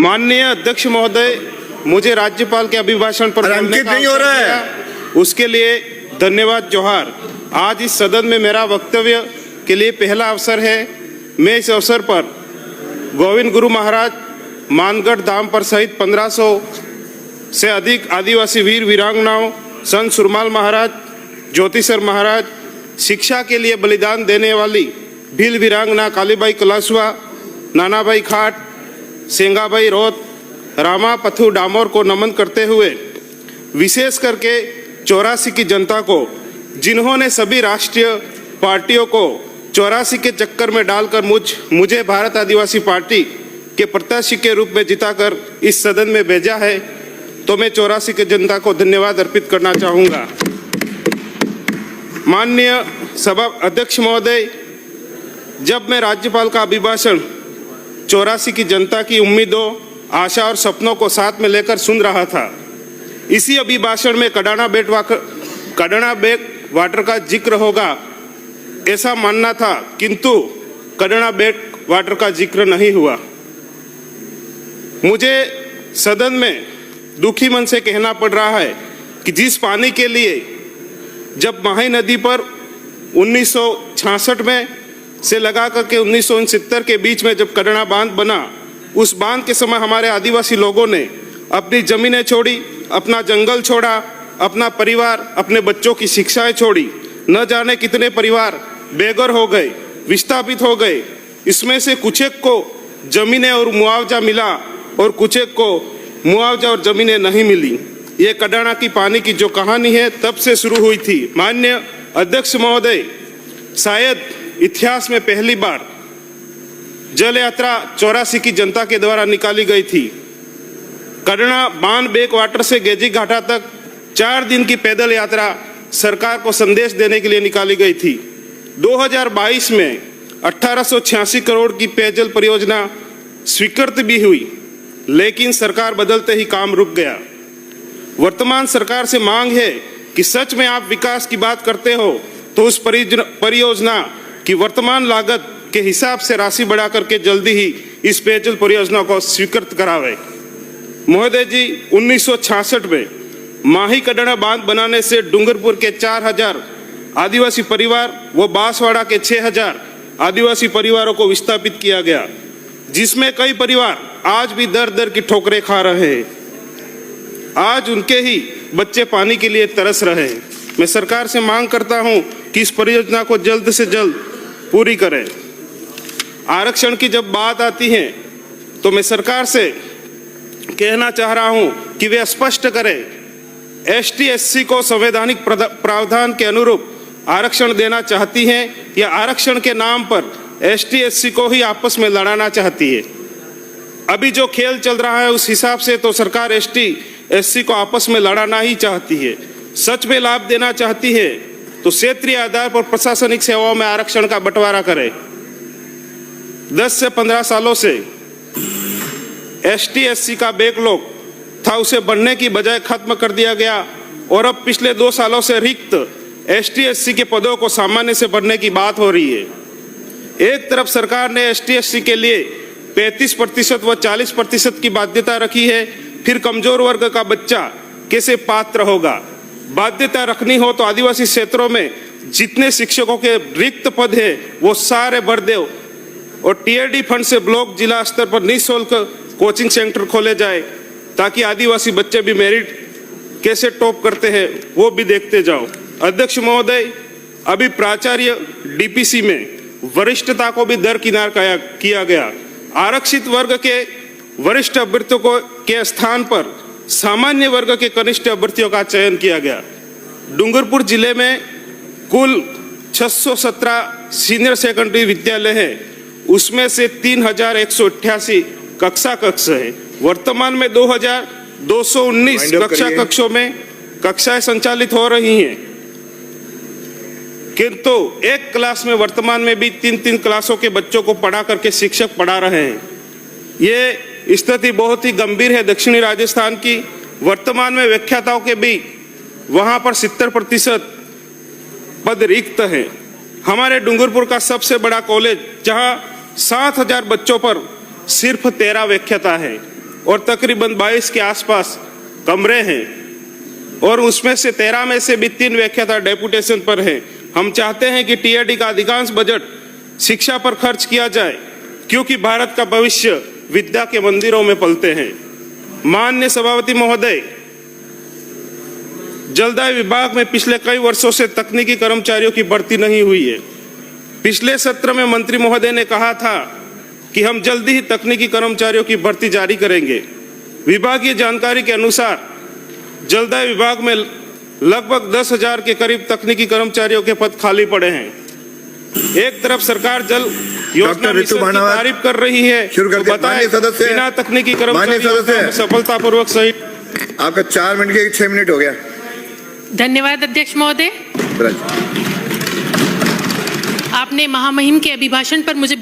माननीय अध्यक्ष महोदय, मुझे राज्यपाल के अभिभाषण पर बोलने का अवसर दिया, उसके लिए धन्यवाद जोहार। आज इस सदन में मेरा वक्तव्य के लिए पहला अवसर है। मैं इस अवसर पर गोविंद गुरु महाराज, मानगढ़ धाम पर सहित 1500 से अधिक आदिवासी वीर वीरांगनाओं, संत सुरमाल महाराज, ज्योतिसर महाराज, शिक्षा के लिए बलिदान देने वाली भील वीरांगना कालीबाई कलासुआ, नानाभाई खाट, सेंगाबाई रोत, रामा पथु डामोर को नमन करते हुए विशेष करके 84 की जनता को, जिन्होंने सभी राष्ट्रीय पार्टियों को 84 के चक्कर में डालकर मुझे भारत आदिवासी पार्टी के प्रत्याशी के रूप में जिताकर इस सदन में भेजा है, तो मैं 84 की जनता को धन्यवाद अर्पित करना चाहूँगा। माननीय सभा अध्यक्ष महोदय, जब मैं राज्यपाल का अभिभाषण 84 की जनता की उम्मीदों, आशा और सपनों को साथ में लेकर सुन रहा था, इसी अभिभाषण में कडाना बैक वाटर का जिक्र होगा ऐसा मानना था, किंतु कडाना बैक वाटर का जिक्र नहीं हुआ। मुझे सदन में दुखी मन से कहना पड़ रहा है कि जिस पानी के लिए जब माही नदी पर 1966 में से लगा करके 1969 के बीच में जब कडाना बांध बना, उस बांध के समय हमारे आदिवासी लोगों ने अपनी जमीनें छोड़ी, अपना जंगल छोड़ा, अपना परिवार, अपने बच्चों की शिक्षाएं छोड़ी। न जाने कितने परिवार बेघर हो गए, विस्थापित हो गए। इसमें से कुछ एक को जमीनें और मुआवजा मिला और कुछ एक को मुआवजा और जमीनें नहीं मिली। ये कडाना की पानी की जो कहानी है तब से शुरू हुई थी। माननीय अध्यक्ष महोदय, शायद इतिहास में पहली बार जल यात्रा 84 की जनता के द्वारा निकाली गई थी। कडाना बांध बैक वाटर से गेजी घाटा तक 4 दिन की पैदल यात्रा सरकार को संदेश देने के लिए निकाली गई थी। 2022 में 1886 करोड़ की पेयजल परियोजना स्वीकृत भी हुई, लेकिन सरकार बदलते ही काम रुक गया। वर्तमान सरकार से मांग है कि सच में आप विकास की बात करते हो तो उस परियोजना की वर्तमान लागत के हिसाब से राशि बढ़ा करके जल्दी ही इस पेयजल परियोजना को स्वीकृत करावे। महोदय जी, 1966 में माही कडाना बांध बनाने से डूंगरपुर के 4000 आदिवासी परिवार व बांसवाड़ा के 6000 आदिवासी परिवारों को विस्थापित किया गया, जिसमें कई परिवार आज भी दर दर की ठोकरें खा रहे हैं। आज उनके ही बच्चे पानी के लिए तरस रहे हैं। मैं सरकार से मांग करता हूं कि इस परियोजना को जल्द से जल्द पूरी करें। आरक्षण की जब बात आती है तो मैं सरकार से कहना चाह रहा हूं कि वे स्पष्ट करें, एसटी एससी को संवैधानिक प्रावधान के अनुरूप आरक्षण देना चाहती हैं या आरक्षण के नाम पर एसटी एससी को ही आपस में लड़ाना चाहती है। अभी जो खेल चल रहा है उस हिसाब से तो सरकार एसटी एससी को आपस में लड़ाना ही चाहती है। सच में लाभ देना चाहती है तो क्षेत्रीय आधार पर प्रशासनिक सेवाओं में आरक्षण का बंटवारा करे। 10 से 15 सालों से एसटी एससी का बैकलॉग था, उसे बढ़ने की बजाय खत्म कर दिया गया और अब पिछले 2 सालों से रिक्त एसटी एससी के पदों को सामान्य से बढ़ने की बात हो रही है। एक तरफ सरकार ने एसटी एससी के लिए 35% व 40% की बाध्यता रखी है, फिर कमजोर वर्ग का बच्चा कैसे पात्र होगा? बाध्यता रखनी हो तो आदिवासी क्षेत्रों में जितने शिक्षकों के रिक्त पद है वो सारे भर दो और टीआरडी फंड से ब्लॉक जिला स्तर पर निःशुल्क कोचिंग सेंटर खोले जाए, ताकि आदिवासी बच्चे भी मेरिट कैसे टॉप करते हैं वो भी देखते जाओ। अध्यक्ष महोदय, अभी प्राचार्य डीपीसी में वरिष्ठता को भी दरकिनार किया गया। आरक्षित वर्ग के वरिष्ठ अभ्यर्थियों के स्थान पर सामान्य वर्ग के कनिष्ठ अभ्यर्थियों का चयन किया गया। डूंगरपुर जिले में कुल 617 सीनियर सेकेंडरी विद्यालय हैं, उसमें से 3188 कक्षा कक्ष है। वर्तमान में 2219 कक्षा कक्षों में कक्षाएं संचालित हो रही हैं, किंतु एक क्लास में वर्तमान में भी 3-3 क्लासों के बच्चों को पढ़ा करके शिक्षक पढ़ा रहे हैं। ये स्थिति बहुत ही गंभीर है दक्षिणी राजस्थान की। वर्तमान में व्याख्याताओं के भी वहां पर 70% पद रिक्त हैं। हमारे डूंगरपुर का सबसे बड़ा कॉलेज, जहां 7000 बच्चों पर सिर्फ 13 व्याख्याता है। और तकरीबन 22 के आसपास कमरे हैं और उसमें से 13 में से भी 3 व्याख्याता डेपुटेशन पर हैं। हम चाहते हैं कि टीआरडी का अधिकांश बजट शिक्षा पर खर्च किया जाए, क्योंकि भारत का भविष्य विद्या के मंदिरों में पलते हैं। माननीय सभापति महोदय, जलदाय विभाग में पिछले कई वर्षों से तकनीकी कर्मचारियों की भर्ती नहीं हुई है। पिछले सत्र में मंत्री महोदय ने कहा था कि हम जल्दी ही तकनीकी कर्मचारियों की भर्ती जारी करेंगे। विभागीय जानकारी के अनुसार जलदाय विभाग में लगभग 10,000 के करीब तकनीकी कर्मचारियों के पद खाली पड़े हैं। एक तरफ सरकार जल योजना मिशन की तारीफ कर रही है, तो बताएं बिना तकनीकी कर्मचारियों सफलतापूर्वक सही। आपका 4 मिनट के 6 मिनट हो गया। धन्यवाद अध्यक्ष महोदय। आपने महामहिम के अभिभाषण पर मुझे